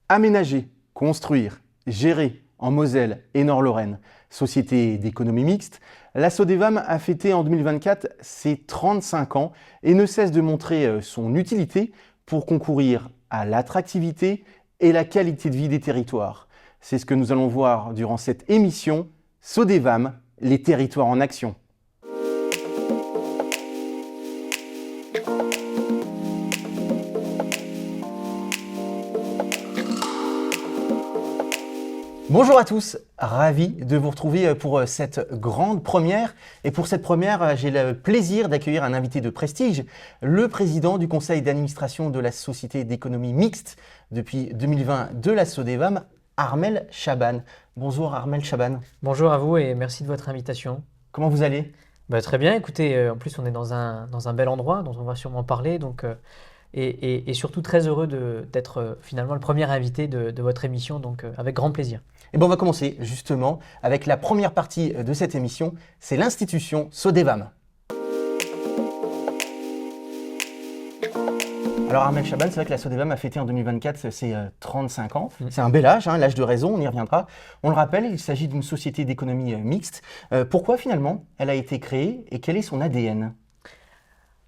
Aménager, construire, gérer en Moselle et Nord-Lorraine, société d'économie mixte, la Sodevam a fêté en 2024 ses 35 ans et ne cesse de montrer son utilité pour concourir à l'attractivité et la qualité de vie des territoires. C'est ce que nous allons voir durant cette émission Sodevam, les territoires en action. Bonjour à tous, ravi de vous retrouver pour cette grande première. Et pour cette première, j'ai le plaisir d'accueillir un invité de prestige, le président du conseil d'administration de la société d'économie mixte depuis 2020 de la Sodevam, Armel Chaban. Bonjour Armel Chaban. Bonjour à vous et merci de votre invitation. Comment vous allez ? Très bien, écoutez, en plus on est dans un bel endroit dont on va sûrement parler, et surtout très heureux d'être finalement le premier invité de votre émission, donc avec grand plaisir. Et on va commencer justement avec la première partie de cette émission, c'est l'institution Sodevam. Alors Armel Chaban, c'est vrai que la Sodevam a fêté en 2024 ses 35 ans. C'est un bel âge, l'âge de raison, on y reviendra. On le rappelle, il s'agit d'une société d'économie mixte. Pourquoi finalement elle a été créée et quel est son ADN ?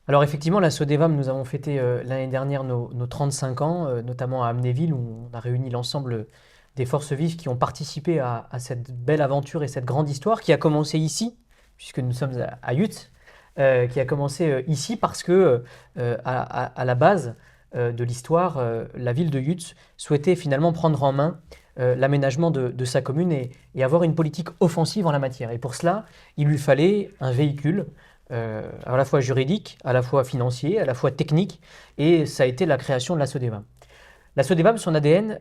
Alors effectivement, la Sodevam, nous avons fêté l'année dernière nos 35 ans, notamment à Amnéville, où on a réuni l'ensemble des forces vives qui ont participé à cette belle aventure et cette grande histoire qui a commencé ici, puisque nous sommes à Yutz, qui a commencé ici parce que à la base de l'histoire, la ville de Yutz souhaitait finalement prendre en main l'aménagement de sa commune et avoir une politique offensive en la matière. Et pour cela, il lui fallait un véhicule à la fois juridique, à la fois financier, à la fois technique, et ça a été la création de la Sodevam. La Sodevam, son ADN,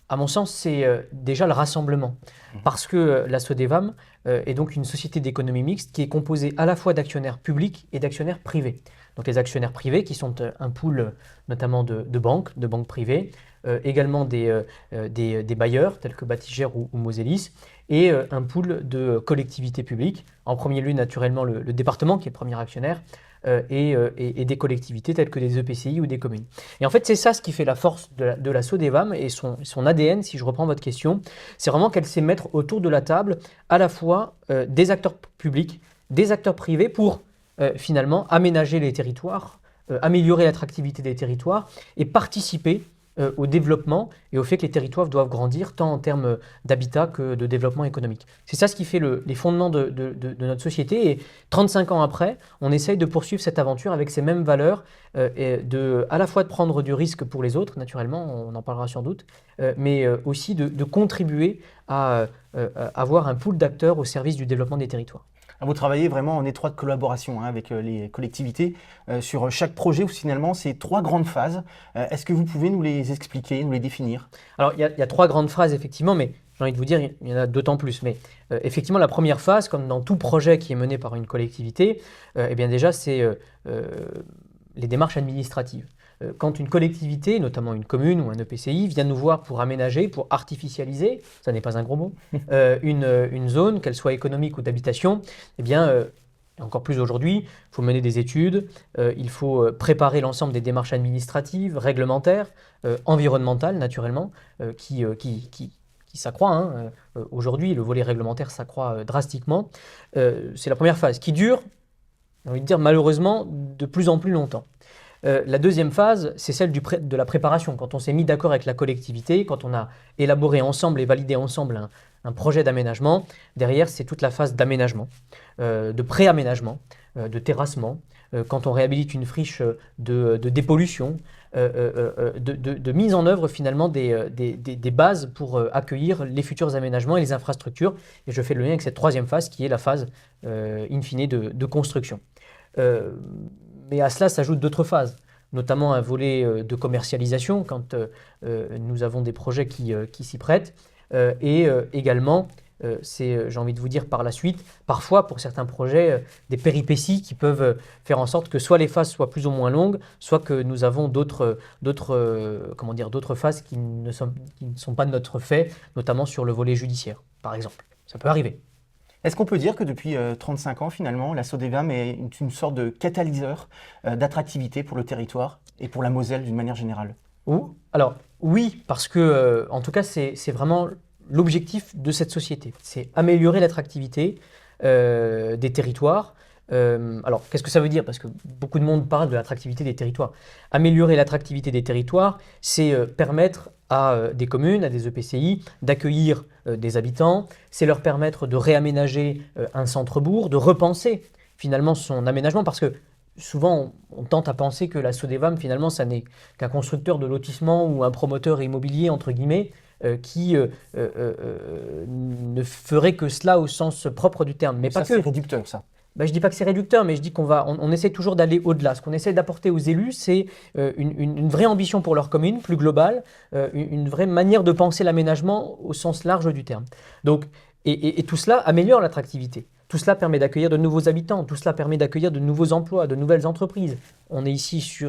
à mon sens, c'est déjà le rassemblement, parce que la Sodevam est donc une société d'économie mixte qui est composée à la fois d'actionnaires publics et d'actionnaires privés. Donc les actionnaires privés qui sont un pool notamment de banques privées, également des bailleurs tels que Batigère ou Mosellis, et un pool de collectivités publiques, en premier lieu naturellement le département qui est le premier actionnaire, et des collectivités telles que des EPCI ou des communes. Et en fait, c'est ça ce qui fait la force de la Sodevam et son ADN, si je reprends votre question, c'est vraiment qu'elle sait mettre autour de la table à la fois des acteurs publics, des acteurs privés pour finalement aménager les territoires, améliorer l'attractivité des territoires et participer au développement et au fait que les territoires doivent grandir tant en termes d'habitat que de développement économique. C'est ça ce qui fait les fondements de notre société et 35 ans après, on essaye de poursuivre cette aventure avec ces mêmes valeurs à la fois de prendre du risque pour les autres, naturellement, on en parlera sans doute, mais aussi de contribuer à avoir un pool d'acteurs au service du développement des territoires. Vous travaillez vraiment en étroite collaboration avec les collectivités sur chaque projet où finalement c'est 3 grandes phases. Est-ce que vous pouvez nous les expliquer, nous les définir ? Alors il y a 3 grandes phases effectivement, mais j'ai envie de vous dire il y en a d'autant plus. Mais effectivement la première phase, comme dans tout projet qui est mené par une collectivité, eh bien déjà c'est les démarches administratives. Quand une collectivité, notamment une commune ou un EPCI, vient nous voir pour aménager, pour artificialiser, ça n'est pas un gros mot, une zone, qu'elle soit économique ou d'habitation, eh bien, encore plus aujourd'hui, il faut mener des études, il faut préparer l'ensemble des démarches administratives, réglementaires, environnementales naturellement, qui s'accroît. Aujourd'hui, le volet réglementaire s'accroît drastiquement. C'est la première phase qui dure, j'ai envie de dire malheureusement, de plus en plus longtemps. La deuxième phase, c'est celle de la préparation. Quand on s'est mis d'accord avec la collectivité, quand on a élaboré ensemble et validé ensemble un projet d'aménagement, derrière, c'est toute la phase d'aménagement, de pré-aménagement, de terrassement, quand on réhabilite une friche de dépollution, de mise en œuvre finalement des bases pour accueillir les futurs aménagements et les infrastructures. Et je fais le lien avec cette troisième phase qui est la phase in fine de construction. Mais à cela s'ajoutent d'autres phases, notamment un volet de commercialisation quand nous avons des projets qui s'y prêtent, et également, j'ai envie de vous dire par la suite, parfois pour certains projets, des péripéties qui peuvent faire en sorte que soit les phases soient plus ou moins longues, soit que nous avons d'autres phases qui ne sont pas de notre fait, notamment sur le volet judiciaire, par exemple. Ça peut arriver. Est-ce qu'on peut dire que depuis 35 ans, finalement, la Sodevam est une sorte de catalyseur d'attractivité pour le territoire et pour la Moselle d'une manière générale ? Alors, Oui, parce que, en tout cas, c'est vraiment l'objectif de cette société. C'est améliorer l'attractivité des territoires. Alors, qu'est-ce que ça veut dire? Parce que beaucoup de monde parle de l'attractivité des territoires. Améliorer l'attractivité des territoires, c'est permettre à des communes, à des EPCI, d'accueillir des habitants. C'est leur permettre de réaménager un centre-bourg, de repenser finalement son aménagement, parce que souvent, on tente à penser que la Sodevam, finalement, ça n'est qu'un constructeur de lotissement ou un promoteur immobilier, entre guillemets, qui ne ferait que cela au sens propre du terme. Mais Ça, pas c'est que. réducteur, ça. Ben, je ne dis pas que c'est réducteur, mais je dis on essaie toujours d'aller au-delà. Ce qu'on essaie d'apporter aux élus, c'est une vraie ambition pour leur commune, plus globale, une vraie manière de penser l'aménagement au sens large du terme. Donc, et tout cela améliore l'attractivité. Tout cela permet d'accueillir de nouveaux habitants, tout cela permet d'accueillir de nouveaux emplois, de nouvelles entreprises. On est ici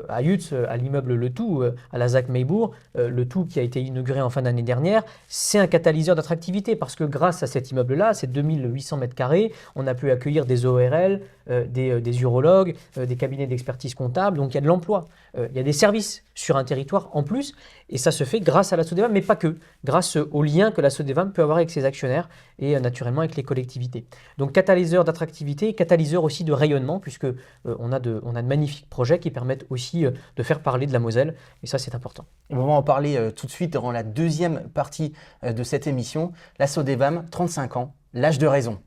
à Yutz, à l'immeuble Le Tout, à la ZAC Meybourg. Le Tout qui a été inauguré en fin d'année dernière, c'est un catalyseur d'attractivité parce que grâce à cet immeuble-là, ces 2800 mètres carrés, on a pu accueillir des ORL, des urologues, des cabinets d'expertise comptable, donc il y a de l'emploi. Il y a des services sur un territoire en plus, et ça se fait grâce à la Sodevam, mais pas que, grâce aux liens que la Sodevam peut avoir avec ses actionnaires et naturellement avec les collectivités. Donc catalyseur d'attractivité, catalyseur aussi de rayonnement, puisque on a de magnifiques projets qui permettent aussi de faire parler de la Moselle, et ça c'est important. Et on va en parler tout de suite dans la deuxième partie de cette émission. La Sodevam, 35 ans, l'âge de raison.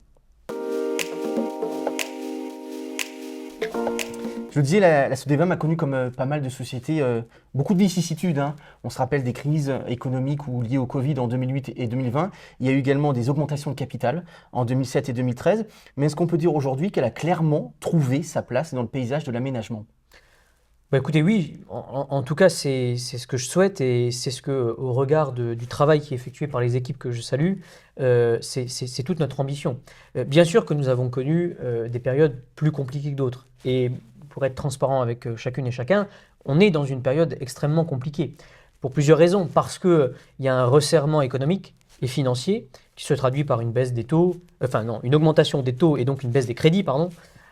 Je le disais, la Sodevam a connu, comme pas mal de sociétés, beaucoup de vicissitudes. Hein. On se rappelle des crises économiques ou liées au Covid en 2008 et 2020. Il y a eu également des augmentations de capital en 2007 et 2013. Mais est-ce qu'on peut dire aujourd'hui qu'elle a clairement trouvé sa place dans le paysage de l'aménagement? Bah écoutez, oui, en tout cas, c'est ce que je souhaite et c'est ce que, au regard du travail qui est effectué par les équipes que je salue, c'est toute notre ambition. Bien sûr que nous avons connu des périodes plus compliquées que d'autres. Et pour être transparent avec chacune et chacun, on est dans une période extrêmement compliquée. Pour plusieurs raisons. Parce qu'il y a un resserrement économique et financier qui se traduit par une baisse des taux, une augmentation des taux et donc une baisse des crédits, pardon.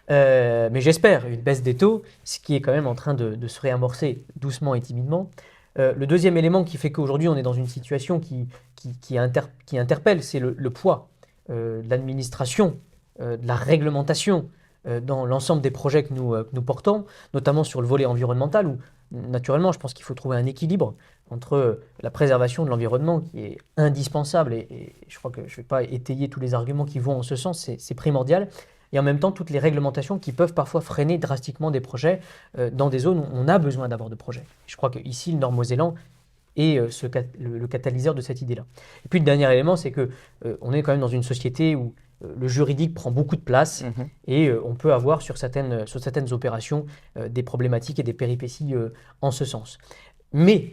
Mais j'espère une baisse des taux, ce qui est quand même en train de se réamorcer doucement et timidement. Le deuxième élément qui fait qu'aujourd'hui on est dans une situation qui interpelle, c'est le poids de l'administration, de la réglementation dans l'ensemble des projets que nous portons, notamment sur le volet environnemental, où naturellement je pense qu'il faut trouver un équilibre entre la préservation de l'environnement qui est indispensable, et je crois que je ne vais pas étayer tous les arguments qui vont en ce sens, c'est primordial, et en même temps toutes les réglementations qui peuvent parfois freiner drastiquement des projets dans des zones où on a besoin d'avoir de projets. Je crois qu'ici, le Nord-Mosellan est le catalyseur de cette idée-là. Et puis le dernier élément, c'est qu'on est quand même dans une société où le juridique prend beaucoup de place et on peut avoir sur certaines opérations des problématiques et des péripéties en ce sens. Mais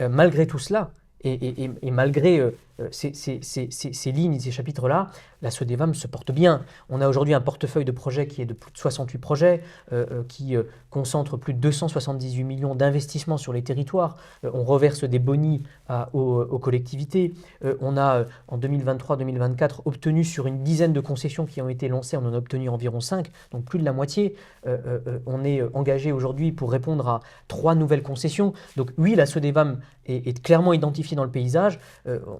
malgré tout cela, et malgré ces lignes, ces chapitres-là, la Sodevam se porte bien. On a aujourd'hui un portefeuille de projets qui est de plus de 68 projets, qui concentre plus de 278 millions d'investissements sur les territoires. On reverse des bonis aux collectivités. On a, en 2023-2024, obtenu sur une dizaine de concessions qui ont été lancées, on en a obtenu environ 5, donc plus de la moitié. On est engagé aujourd'hui pour répondre à 3 nouvelles concessions. Donc oui, la Sodevam est clairement identifiée dans le paysage.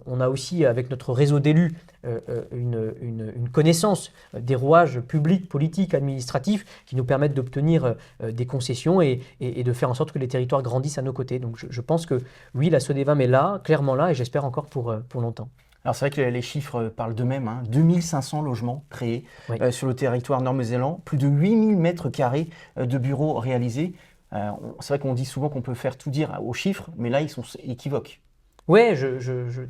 On a aussi, avec notre réseau d'élus, une connaissance des rouages publics, politiques, administratifs qui nous permettent d'obtenir des concessions et de faire en sorte que les territoires grandissent à nos côtés. Donc je pense que oui, la Sodevam est là, clairement là, et j'espère encore pour longtemps. Alors c'est vrai que les chiffres parlent d'eux-mêmes, hein. 2500 logements créés sur le territoire nord-mosellan, plus de 8000 mètres carrés de bureaux réalisés. C'est vrai qu'on dit souvent qu'on peut faire tout dire aux chiffres, mais là ils sont équivoques. Ouais,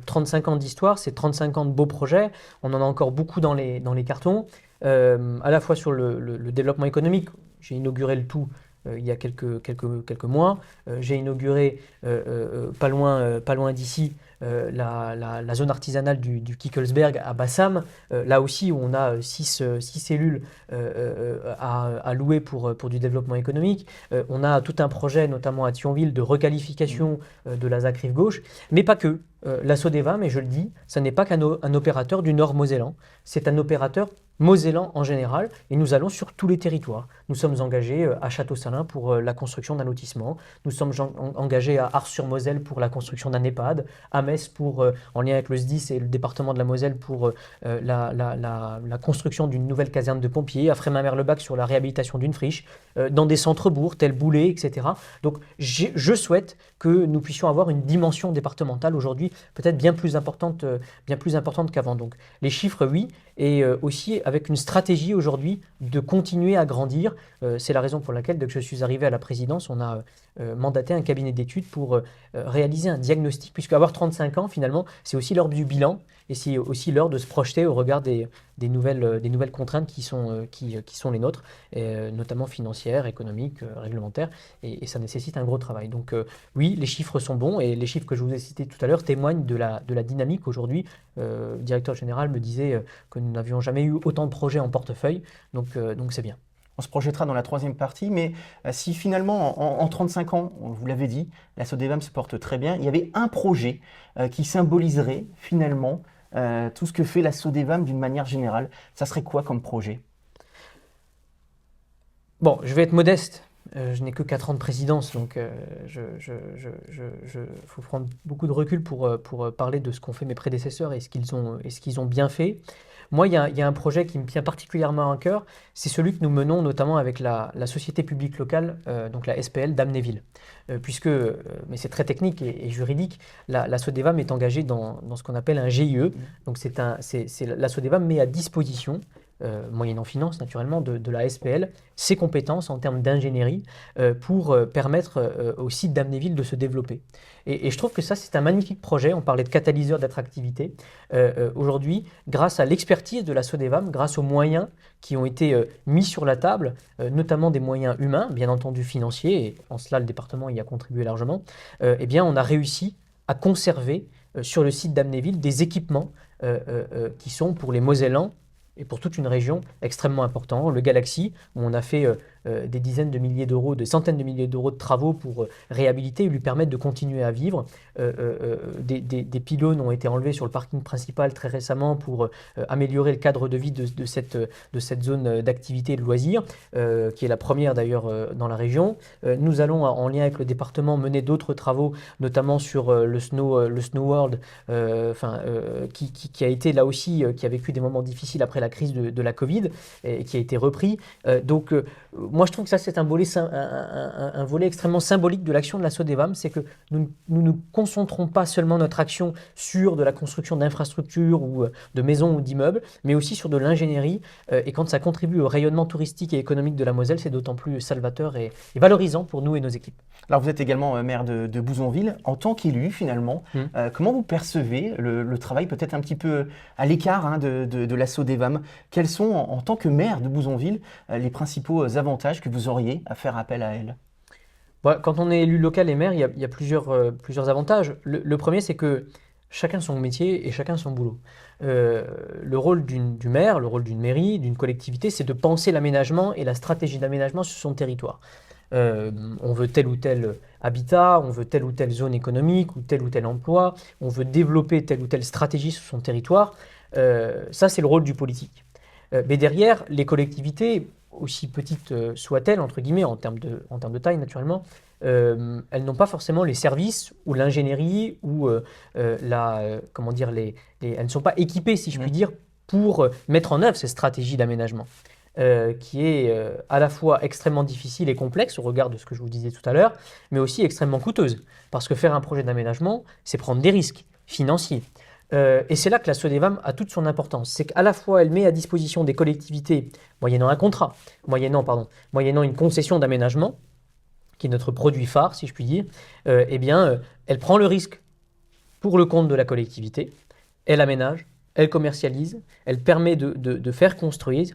35 ans d'histoire, c'est 35 ans de beaux projets. On en a encore beaucoup dans les cartons, à la fois sur le développement économique. J'ai inauguré le tout il y a quelques mois. J'ai inauguré pas loin d'ici la zone artisanale du Kickelsberg à Bassam. Là aussi, où on a 6 cellules à louer pour du développement économique. On a tout un projet, notamment à Thionville, de requalification de la ZAC Rive Gauche. Mais pas que. La Sodevam, et je le dis, ça n'est pas qu'un opérateur du Nord-Mosellan. C'est un opérateur Mosellan en général, et nous allons sur tous les territoires. Nous sommes engagés à Château-Salins pour la construction d'un lotissement, nous sommes engagés à Ars-sur-Moselle pour la construction d'un EHPAD, à Metz pour, en lien avec le SDIS et le département de la Moselle pour la construction d'une nouvelle caserne de pompiers, à Frémin-Merlebach sur la réhabilitation d'une friche, dans des centres-bourgs tels Boulay, etc. Donc je souhaite que nous puissions avoir une dimension départementale aujourd'hui peut-être bien plus importante qu'avant. Donc les chiffres, oui, et aussi avec une stratégie aujourd'hui de continuer à grandir. C'est la raison pour laquelle, dès que je suis arrivé à la présidence, on a mandaté un cabinet d'études pour réaliser un diagnostic, puisque avoir 35 ans, finalement, c'est aussi l'heure du bilan et c'est aussi l'heure de se projeter au regard des nouvelles contraintes qui sont les nôtres, notamment financières, économiques, réglementaires, et ça nécessite un gros travail. Donc oui, les chiffres sont bons, et les chiffres que je vous ai cités tout à l'heure témoignent de la dynamique aujourd'hui. Le directeur général me disait que nous n'avions jamais eu autant de projets en portefeuille, donc c'est bien. On se projettera dans la troisième partie, mais si finalement, en 35 ans, vous l'avez dit, la Sodevam se porte très bien, il y avait un projet qui symboliserait finalement tout ce que fait la Sodevam d'une manière générale. Ça serait quoi comme projet? Bon, je vais être modeste. Je n'ai que 4 ans de présidence, donc faut prendre beaucoup de recul pour parler de ce qu'ont fait mes prédécesseurs et ce qu'ils ont bien fait. Moi, il y a un projet qui me tient particulièrement à cœur, c'est celui que nous menons notamment avec la société publique locale, donc la SPL d'Amnéville. Puisque, mais c'est très technique et juridique, la Sodevam est engagée dans ce qu'on appelle un GIE. Donc la Sodevam met à disposition, moyennant finance naturellement, de la SPL, ses compétences en termes d'ingénierie pour permettre au site d'Amnéville de se développer. Et je trouve que ça, c'est un magnifique projet. On parlait de catalyseur d'attractivité. Aujourd'hui, grâce à l'expertise de la Sodevam, grâce aux moyens qui ont été mis sur la table, notamment des moyens humains, bien entendu financiers, et en cela le département y a contribué largement, eh bien, on a réussi à conserver sur le site d'Amnéville des équipements qui sont pour les Mosellans et pour toute une région extrêmement important. Le Galaxy, où on a fait des dizaines de milliers d'euros, des centaines de milliers d'euros de travaux pour réhabiliter et lui permettre de continuer à vivre. Des pylônes ont été enlevés sur le parking principal très récemment pour améliorer le cadre de vie de cette zone d'activité et de loisirs, qui est la première d'ailleurs dans la région. Nous allons, en lien avec le département, mener d'autres travaux, notamment sur le Snow World, qui a été là aussi, qui a vécu des moments difficiles après la crise de la Covid, et qui a été repris. Moi, je trouve que ça, c'est un volet extrêmement symbolique de l'action de la Sodevam, c'est que nous ne concentrons pas seulement notre action sur de la construction d'infrastructures ou de maisons ou d'immeubles, mais aussi sur de l'ingénierie. Et quand ça contribue au rayonnement touristique et économique de la Moselle, c'est d'autant plus salvateur et valorisant pour nous et nos équipes. Alors, vous êtes également maire de Bouzonville. En tant qu'élu, finalement, comment vous percevez le travail peut-être un petit peu à l'écart de la Sodevam? Quels sont, en tant que maire de Bouzonville, les principaux avantages que vous auriez à faire appel à elle? Quand on est élu local et maire, il y a plusieurs avantages. Le premier, c'est que chacun son métier et chacun son boulot. Le rôle du maire, le rôle d'une mairie, d'une collectivité, c'est de penser l'aménagement et la stratégie d'aménagement sur son territoire. On veut tel ou tel habitat, on veut telle ou telle zone économique ou tel emploi, on veut développer telle ou telle stratégie sur son territoire. Ça, c'est le rôle du politique. Mais derrière, les collectivités, aussi petites soient-elles, entre guillemets, en termes de taille naturellement, elles n'ont pas forcément les services ou l'ingénierie ou elles ne sont pas équipées, si je puis dire, pour mettre en œuvre ces stratégies d'aménagement. Qui est à la fois extrêmement difficile et complexe au regard de ce que je vous disais tout à l'heure, mais aussi extrêmement coûteuse. Parce que faire un projet d'aménagement, c'est prendre des risques financiers. Et c'est là que la Sodevam a toute son importance. C'est qu'à la fois, elle met à disposition des collectivités, moyennant un contrat, moyennant une concession d'aménagement, qui est notre produit phare, si je puis dire, elle prend le risque pour le compte de la collectivité, elle aménage, elle commercialise, elle permet de faire construire,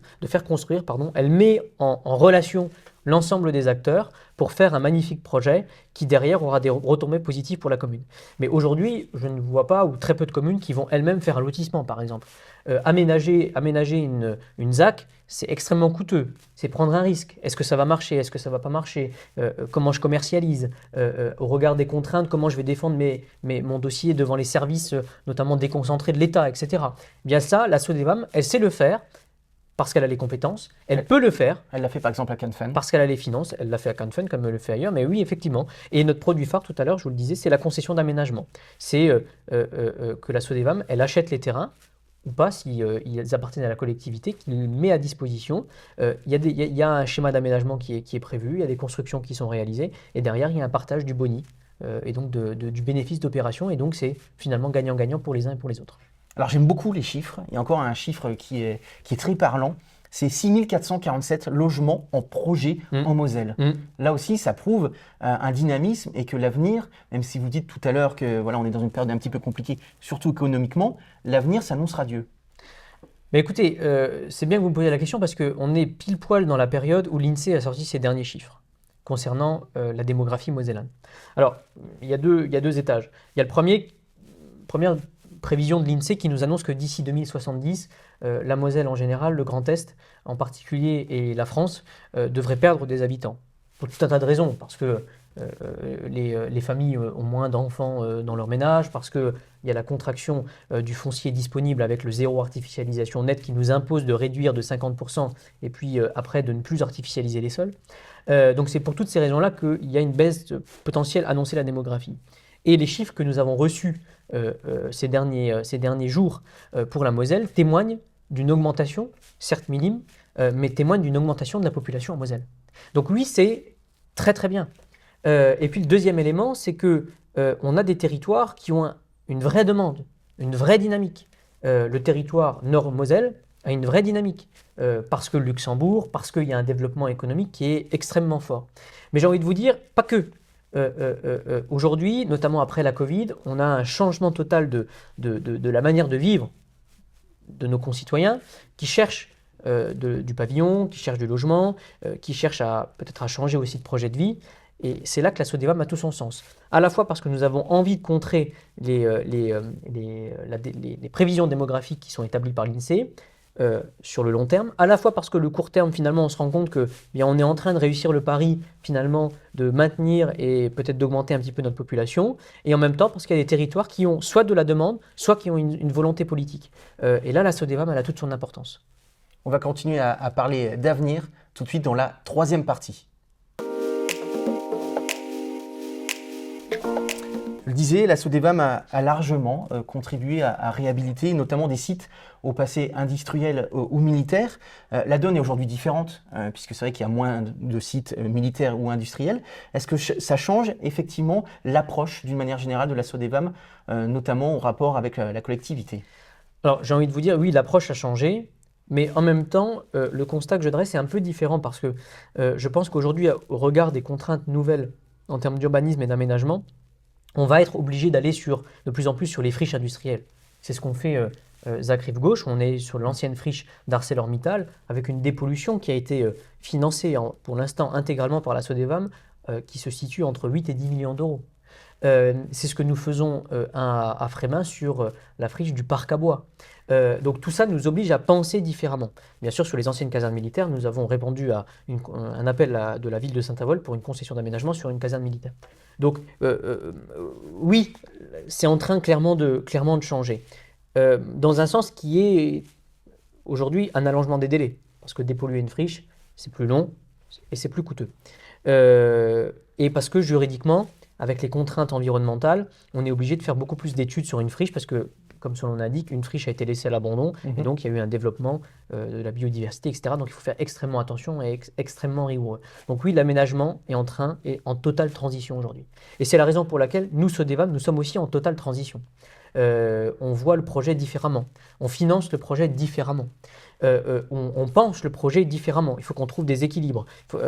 elle met en relation l'ensemble des acteurs pour faire un magnifique projet qui derrière aura des retombées positives pour la commune. Mais aujourd'hui, je ne vois pas ou très peu de communes qui vont elles-mêmes faire un lotissement, par exemple. Aménager une ZAC, c'est extrêmement coûteux. C'est prendre un risque. Est-ce que ça va marcher? Est-ce que ça ne va pas marcher? Comment je commercialise? Au regard des contraintes, comment je vais défendre mon dossier devant les services, notamment déconcentrés de l'État, etc. Bien ça, la Sodevam, elle sait le faire. parce qu'elle a les compétences, elle peut le faire, Elle l'a fait par exemple à Canfin. parce qu'elle a les finances, elle l'a fait à Canfin comme elle le fait ailleurs, mais oui, effectivement. Et notre produit phare, tout à l'heure, je vous le disais, c'est la concession d'aménagement. C'est que la Sodevam, elle achète les terrains, ou pas, si ils appartiennent à la collectivité, qu'il met à disposition. Il y a un schéma d'aménagement qui est prévu, il y a des constructions qui sont réalisées, et derrière, il y a un partage du boni, et donc du bénéfice d'opération, et donc c'est finalement gagnant-gagnant pour les uns et pour les autres. Alors j'aime beaucoup les chiffres. Il y a encore un chiffre qui est très parlant. C'est 6447 logements en projet en Moselle. Là aussi, ça prouve un dynamisme et que l'avenir, même si vous dites tout à l'heure que voilà, on est dans une période un petit peu compliquée, surtout économiquement, l'avenir s'annonce radieux. Mais écoutez, c'est bien que vous me posiez la question parce qu'on est pile poil dans la période où l'INSEE a sorti ses derniers chiffres concernant la démographie mosellane. Alors, il y a deux étages. Il y a première prévision de l'INSEE qui nous annonce que d'ici 2070, la Moselle en général, le Grand Est en particulier et la France devraient perdre des habitants. Pour tout un tas de raisons, parce que les familles ont moins d'enfants dans leur ménage, parce qu'il y a la contraction du foncier disponible avec le zéro artificialisation net qui nous impose de réduire de 50% et puis après de ne plus artificialiser les sols. Donc c'est pour toutes ces raisons-là qu'il y a une baisse potentielle annoncée de la démographie. Et les chiffres que nous avons reçus ces derniers jours pour la Moselle témoignent d'une augmentation, certes minime, mais témoignent d'une augmentation de la population en Moselle. Donc oui, c'est très très bien. Et puis le deuxième élément, c'est qu'on a des territoires qui ont une vraie demande, une vraie dynamique. Le territoire Nord-Moselle a une vraie dynamique, parce que le Luxembourg, parce qu'il y a un développement économique qui est extrêmement fort. Mais j'ai envie de vous dire, pas que. Aujourd'hui, notamment après la Covid, on a un changement total de la manière de vivre de nos concitoyens qui cherchent du pavillon, qui cherchent du logement, qui cherchent peut-être à changer aussi de projet de vie. Et c'est là que la Sodevam a tout son sens. À la fois parce que nous avons envie de contrer les prévisions démographiques qui sont établies par l'INSEE sur le long terme, à la fois parce que le court terme, finalement, on se rend compte que bien, on est en train de réussir le pari, finalement, de maintenir et peut-être d'augmenter un petit peu notre population, et en même temps parce qu'il y a des territoires qui ont soit de la demande, soit qui ont une volonté politique. Et là, la Sodevam, elle a toute son importance. On va continuer à parler d'avenir tout de suite dans la troisième partie. Je le disais, la Sodevam a largement contribué à réhabiliter notamment des sites au passé industriel ou militaire. La donne est aujourd'hui différente, puisque c'est vrai qu'il y a moins de sites militaires ou industriels. Est-ce que ça change effectivement l'approche d'une manière générale de la Sodevam, notamment au rapport avec la collectivité? Alors j'ai envie de vous dire, oui, l'approche a changé. Mais en même temps, le constat que je dresse est un peu différent parce que je pense qu'aujourd'hui, au regard des contraintes nouvelles en termes d'urbanisme et d'aménagement, on va être obligé d'aller de plus en plus sur les friches industrielles. C'est ce qu'on fait ZAC Rive Gauche. On est sur l'ancienne friche d'ArcelorMittal avec une dépollution qui a été financée pour l'instant intégralement par la Sodevam qui se situe entre 8 et 10 millions d'euros. C'est ce que nous faisons à Frémin sur la friche du parc à bois. Donc tout ça nous oblige à penser différemment. Bien sûr, sur les anciennes casernes militaires, nous avons répondu à un appel de la ville de Saint-Avold pour une concession d'aménagement sur une caserne militaire. Donc oui, c'est en train clairement de changer. Dans un sens qui est aujourd'hui un allongement des délais. Parce que dépolluer une friche, c'est plus long et c'est plus coûteux. Et parce que juridiquement, avec les contraintes environnementales, on est obligé de faire beaucoup plus d'études sur une friche parce que, comme son nom l'indique, une friche a été laissée à l'abandon et donc il y a eu un développement de la biodiversité, etc. Donc il faut faire extrêmement attention et extrêmement rigoureux. Donc oui, l'aménagement est en totale transition aujourd'hui. Et c'est la raison pour laquelle nous, Sodevam, nous sommes aussi en totale transition. On voit le projet différemment, on finance le projet différemment. On pense le projet différemment. Il faut qu'on trouve des équilibres.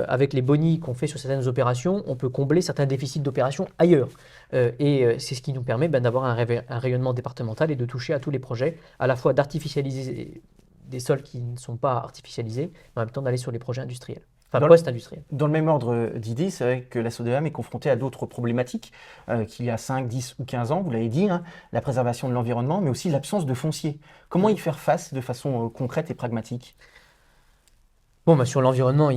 Avec les bonis qu'on fait sur certaines opérations, on peut combler certains déficits d'opération ailleurs. Et c'est ce qui nous permet d'avoir un rayonnement départemental et de toucher à tous les projets, à la fois d'artificialiser des sols qui ne sont pas artificialisés, mais en même temps d'aller sur les projets industriels. Enfin, post-industriel. Dans le même ordre d'idées, c'est vrai que la Sodevam est confrontée à d'autres problématiques qu'il y a 5, 10 ou 15 ans, vous l'avez dit, la préservation de l'environnement, mais aussi l'absence de foncier. Comment y faire face de façon concrète et pragmatique? Bon, sur l'environnement,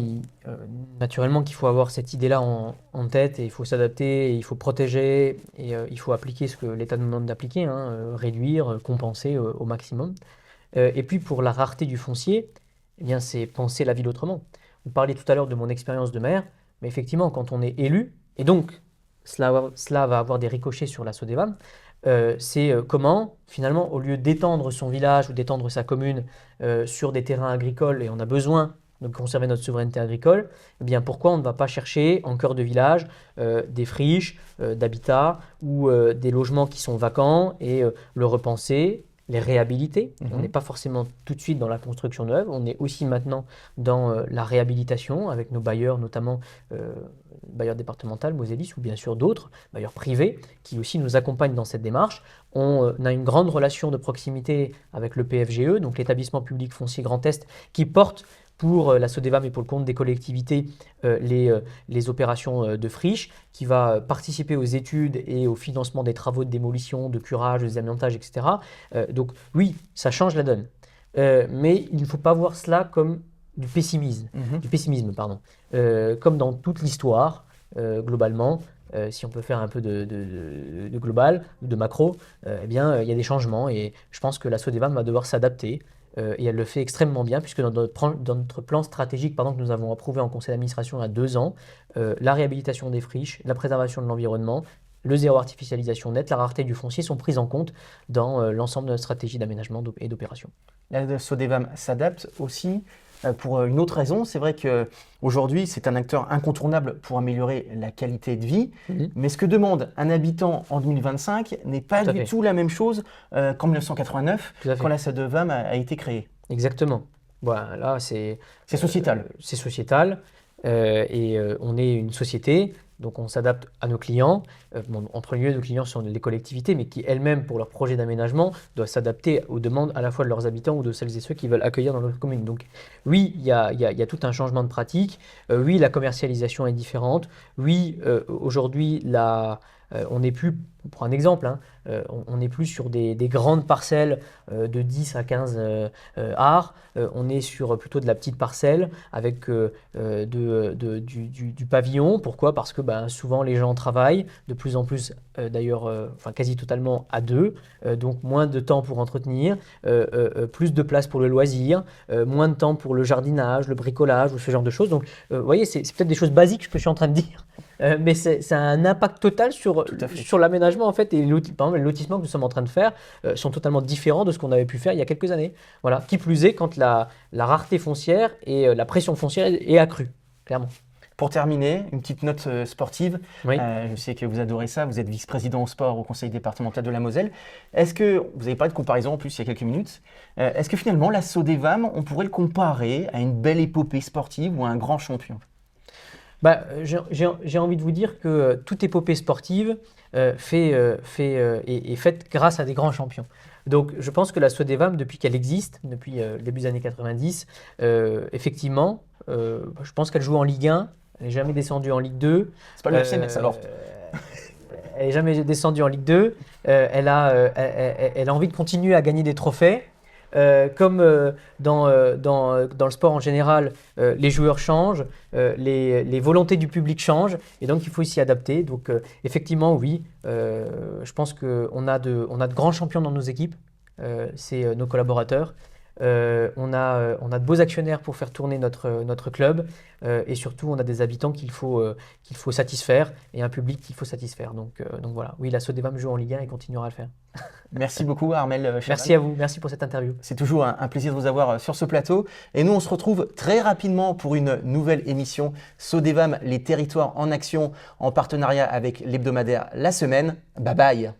naturellement qu'il faut avoir cette idée-là en tête et il faut s'adapter, et il faut protéger et il faut appliquer ce que l'État nous demande d'appliquer, réduire, compenser au maximum. Et puis pour la rareté du foncier, eh bien, c'est penser la ville autrement. Vous parliez tout à l'heure de mon expérience de maire, mais effectivement, quand on est élu, et donc cela va avoir des ricochets sur la Sodevam, c'est comment, finalement, au lieu d'étendre son village ou d'étendre sa commune sur des terrains agricoles, et on a besoin de conserver notre souveraineté agricole, eh bien pourquoi on ne va pas chercher en cœur de village des friches d'habitat ou des logements qui sont vacants et le repenser, les réhabiliter. On n'est pas forcément tout de suite dans la construction neuve, on est aussi maintenant dans la réhabilitation avec nos bailleurs, notamment bailleurs départemental, Moselis, ou bien sûr d'autres, bailleurs privés, qui aussi nous accompagnent dans cette démarche. On a une grande relation de proximité avec le PFGE, donc l'établissement public foncier Grand Est, qui porte pour la Sodevam et pour le compte des collectivités les opérations de friche, qui va participer aux études et au financement des travaux de démolition, de curage, de désamiantage, etc. Donc oui, ça change la donne. Mais il ne faut pas voir cela comme du pessimisme, comme dans toute l'histoire, globalement. Si on peut faire un peu de global, de macro, eh bien, il y a des changements et je pense que la Sodevam va devoir s'adapter. Et elle le fait extrêmement bien puisque dans notre plan stratégique que nous avons approuvé en conseil d'administration il y a 2 ans, la réhabilitation des friches, la préservation de l'environnement, le zéro artificialisation nette, la rareté du foncier sont prises en compte dans l'ensemble de notre stratégie d'aménagement et d'opération. La Sodevam s'adapte aussi pour une autre raison. C'est vrai qu'aujourd'hui, c'est un acteur incontournable pour améliorer la qualité de vie. Mais ce que demande un habitant en 2025 n'est pas du tout la même chose qu'en 1989, quand la Sodevam a été créée. Exactement. Voilà, là, c'est sociétal. C'est sociétal. Et on est une société, donc on s'adapte à nos clients. En premier lieu, nos clients sont les collectivités, mais qui elles-mêmes, pour leur projet d'aménagement, doivent s'adapter aux demandes à la fois de leurs habitants ou de celles et ceux qui veulent accueillir dans leur commune. Donc oui, il y a tout un changement de pratique. Oui, la commercialisation est différente. Oui, aujourd'hui, on n'est plus, on prend un exemple, on n'est plus sur des grandes parcelles de 10 à 15 arts. On est sur plutôt de la petite parcelle avec du pavillon. Pourquoi? Parce que souvent les gens travaillent, de plus en plus d'ailleurs, quasi totalement à deux, donc moins de temps pour entretenir, plus de place pour le loisir, moins de temps pour le jardinage, le bricolage ou ce genre de choses. Donc vous voyez, c'est peut-être des choses basiques ce que je suis en train de dire. Mais ça a un impact total sur l'aménagement en fait, et par exemple, les lotissements que nous sommes en train de faire sont totalement différents de ce qu'on avait pu faire il y a quelques années. Voilà. Qui plus est, quand la rareté foncière et la pression foncière est accrue, clairement. Pour terminer, une petite note sportive. Oui. Je sais que vous adorez ça, vous êtes vice-président au sport au conseil départemental de la Moselle. Est-ce que, vous avez parlé de comparaison en plus il y a quelques minutes, est-ce que finalement la Sodevam, on pourrait le comparer à une belle épopée sportive ou à un grand champion? J'ai envie de vous dire que toute épopée sportive est faite grâce à des grands champions. Donc je pense que la Sodevam, depuis qu'elle existe, depuis le début des années 90, effectivement, je pense qu'elle joue en Ligue 1, elle n'est jamais descendue en Ligue 2. C'est pas le FC Metz alors. Elle n'est jamais descendue en Ligue 2, elle a envie de continuer à gagner des trophées. Comme dans le sport en général, les joueurs changent, les volontés du public changent et donc il faut s'y adapter. Donc effectivement, oui, je pense qu'on a de grands champions dans nos équipes, c'est nos collaborateurs. On a de beaux actionnaires pour faire tourner notre club et surtout on a des habitants qu'il faut satisfaire et un public qu'il faut satisfaire. Donc voilà, oui, la Sodevam joue en Ligue 1 et continuera à le faire. Merci beaucoup Armel Chaban. Merci à vous, merci pour cette interview. C'est toujours un plaisir de vous avoir sur ce plateau et nous on se retrouve très rapidement pour une nouvelle émission Sodevam, les territoires en action, en partenariat avec l'hebdomadaire La Semaine. Bye bye.